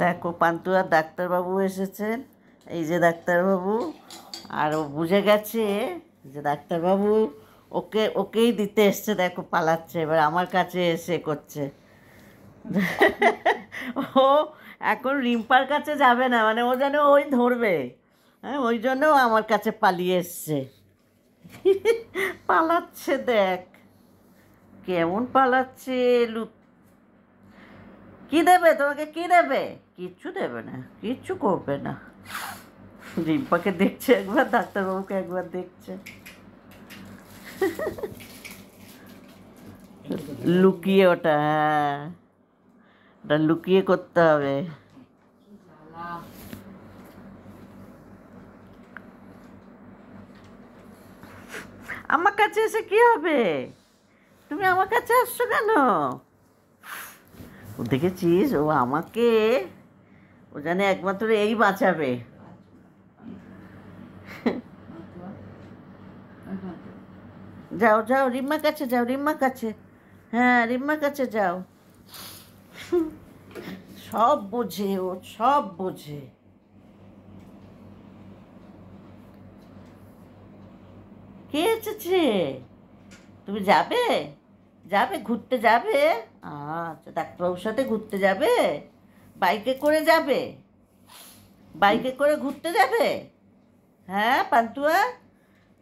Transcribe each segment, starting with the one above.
দেখো পান্তুয়ার ডাক্তারবাবু এসেছেন, এই যে ডাক্তারবাবু। আর ও বুঝে গেছে যে ডাক্তারবাবু ওকেই দিতে এসছে, দেখো পালাচ্ছে, এবার আমার কাছে এসে করছে। ও এখন রিম্পার কাছে যাবে না, মানে ও যেন ওই ধরবে, হ্যাঁ, ওই জন্য আমার কাছে পালিয়ে এসছে। পালাচ্ছে দেখ, কেমন পালাচ্ছে। লুক, কি দেবে তোমাকে, কি দেবে? কিচ্ছু দেবে না, কিচ্ছু করবে না। রিম্পাকে দেখছে একবার, ডাক্তারবাবুকে একবার দেখছে। লুকিয়ে ওটা, হ্যাঁ, ওটা লুকিয়ে করতে হবে। আমার কাছে এসে কি হবে? তুমি আমার কাছে আসছো কেন? ও দেখেছিস, ও আমাকে, ও জানে একমাত্র এই বাঁচাবে। যাও যাও, রিম্মার কাছে যাও, রিম্মার কাছে, হ্যাঁ রিম্মার কাছে যাও। সব বোঝে ও, সব বোঝে। কে এসেছে? তুমি যাবে? যাবে ঘুরতে যাবে? আচ্ছা, ডাক্তারবাবুর সাথে ঘুরতে যাবে? বাইকে করে যাবে? বাইকে করে ঘুরতে যাবে? হ্যাঁ পান্তুয়া,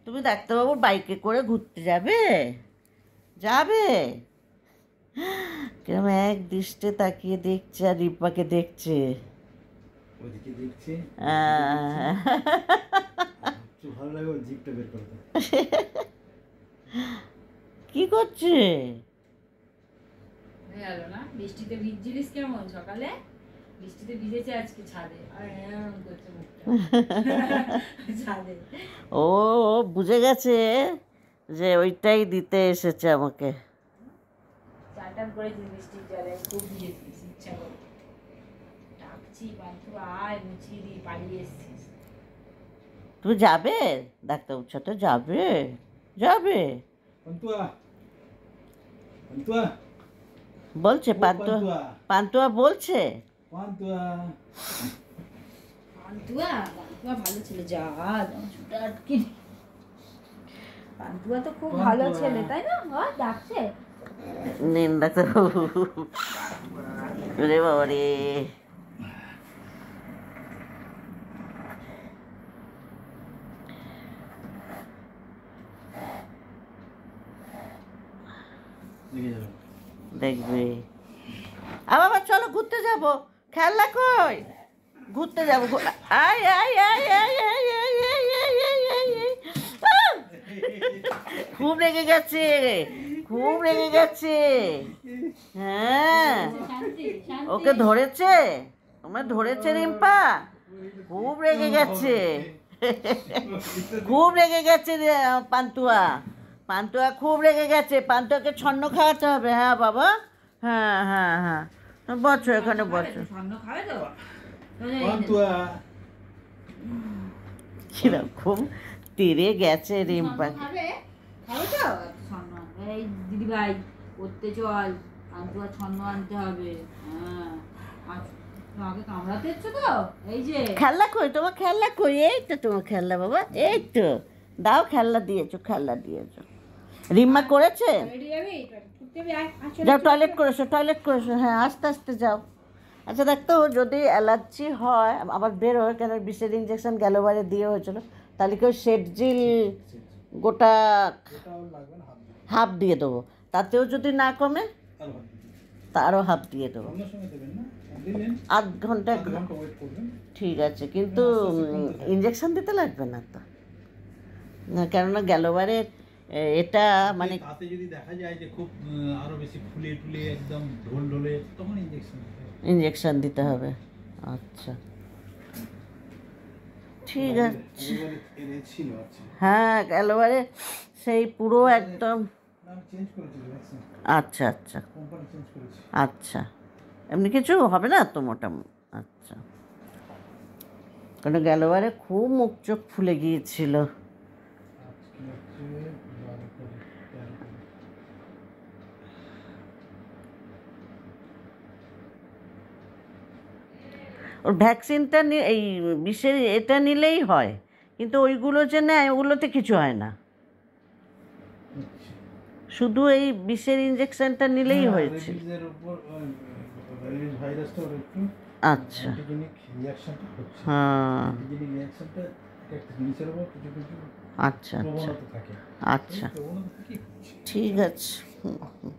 তুমি ডাক্তারবাবুর বাইকে করে ঘুরতে যাবে? যাবে? কেরম এক দৃষ্টে তাকিয়ে দেখছে আর রিম্পাকে দেখছে। ওদিকে দেখছে, আহ, ভালো লাগে ওর জিভটা বের করতে। কি করছে? হয়ে গেল না? বৃষ্টিতে ভিজছিলিস কেমন সকালে? বৃষ্টিতে ভিজেছে আজকে ছাদে, আর এরকম করছে মুখটা। ছাদে ও ও বুঝে গেছে যে ওইটাই দিতে এসেছে আমাকে। চাটান করেছিস বৃষ্টির জলে, খুব ভিজেছিস, ইচ্ছা করে ডাকছি বান্ধু আয় মুছিয়ে দিই, পালিয়ে এসছিস। তুমি যাবে ডাক্তারবাবুর সাথে? যাবে? যাবে পান্তুয়া, পান্তুয়া, বলছে পান্তুয়া, পান্তুয়া বলছে। পান্তুয়া, পান্তুয়া, পান্তুয়া ভালো ছেলে, যা ছুটে আটকে। পান্তুয়া তো খুব ভালো ছেলে, তাই না? ডাকছে নিন ডাক্তারবাবু। রে বাবা রে, দেখে যাবে। দেখবে। বাবা চলো ঘুরতে যাব, খেলনা কই? ঘুরতে যাবো, আয় আয় আয় আয় আয় আয় আয় আয় আয় আয় আয়। আহ! খুব রেগে গেছে, খুব রেগে গেছে। হ্যাঁ, শান্তি, শান্তি। ওকে ধরেছে, তোমার ধরেছে রিম্পা, খুব রেগে গেছে। খুব রেগে গেছে রে পান্তুয়া, পান্তুয়া খুব রেগে গেছে। পান্তুয়াকে ছন্ন খাওয়াতে হবে। হ্যাঁ বাবা, হ্যাঁ হ্যাঁ হ্যাঁ, বসো এখানে বসো। স্বর্ণ খাবে তো? পান্তুয়া, কিরকম তীরে গেছে রিম্পা। খাবে খাবে তো স্বর্ণ। এই দিদি ভাই করতে চল, পান্তুয়া স্বর্ণ আনতে হবে। হ্যাঁ, তোমাকে কামড়াতে এসছো তো? এই যে খেলনা কই তোমার, খেলনা কই? এই তো তোমার খেলনা বাবা, এই তো দাও, খেলনা দিয়েছো, খেলনা দিয়েছো। রিম্মা করেছে? রেডি যাবি? ছুটতে যাবি? আয়, আয়, চলে যাও এসো, টয়লেট করেছো, টয়লেট করেছো, হ্যাঁ আস্তে আস্তে যাও। আচ্ছা দেখতো, যদি অ্যালার্জি হয় আবার বের হয়, কেন বিষের ইঞ্জেকশন গেলবারে দিয়ে হয়েছিল, তাহলে কেউ সেটজিল গোটা এটাও লাগবে না, হাত দিয়ে। হাফ দিয়ে দেবো। তাতেও যদি না কমে আর হাত দিয়ে। তা আরও হাফ দিয়ে দেবো। সঙ্গে সঙ্গে দেবেন না, দিলেন, আধ ঘন্টা, আধ ঘন্টা ওয়েট করবেন। ঠিক আছে, কিন্তু আস্তে আস্তে কমতে থাকবে। ইঞ্জেকশন দিতে লাগবে না তো, না কেননা গেলবারে এটা মানে তাতে যদি দেখা যায় যে খুব আরো বেশি ফুলে টুলে একদম ঢোল ঢোলে, তখন ইনজেকশন ইঞ্জেকশন দিতে হবে। আচ্ছা ঠিক আছে। ছিল। আচ্ছা, হ্যাঁ গেলবারে সেই পুরো একদম। আমি চেঞ্জ করেছি ভ্যাকসিন, আচ্ছা আচ্ছা কোম্পানি চেঞ্জ করেছি। আচ্ছা, এমনি কিছু হবে না তো মোটামুটি? আচ্ছা, কারণ গেলবারে খুব মুখ চোখ ফুলে গিয়েছিল। আজকে হচ্ছে 12 তারিখ, 13 তারিখ। ওর ভ্যাকসিনটা এই বিষের এটা নিলেই হয়, কিন্তু ওইগুলো যে নেয় ওগুলোতে কিছু হয় না, শুধু এই বিষের ইঞ্জেকশনটা নিলেই হয়েছে। রেবিজের উপর রেবিজ ভাইরাসটা ওর একটু আচ্ছা, অ্যান্টিজেনিক রিঅ্যাকশনটা হচ্ছে। হ্যাঁ, অ্যান্টিজেনিক রিঅ্যাকশনটা একটা জিনিসের উপর কিছু কিছু আচ্ছা আচ্ছা প্রবণতা থাকে। আচ্ছা, প্রবণতা থেকেই হচ্ছে। ঠিক আছে। হুম, হুম।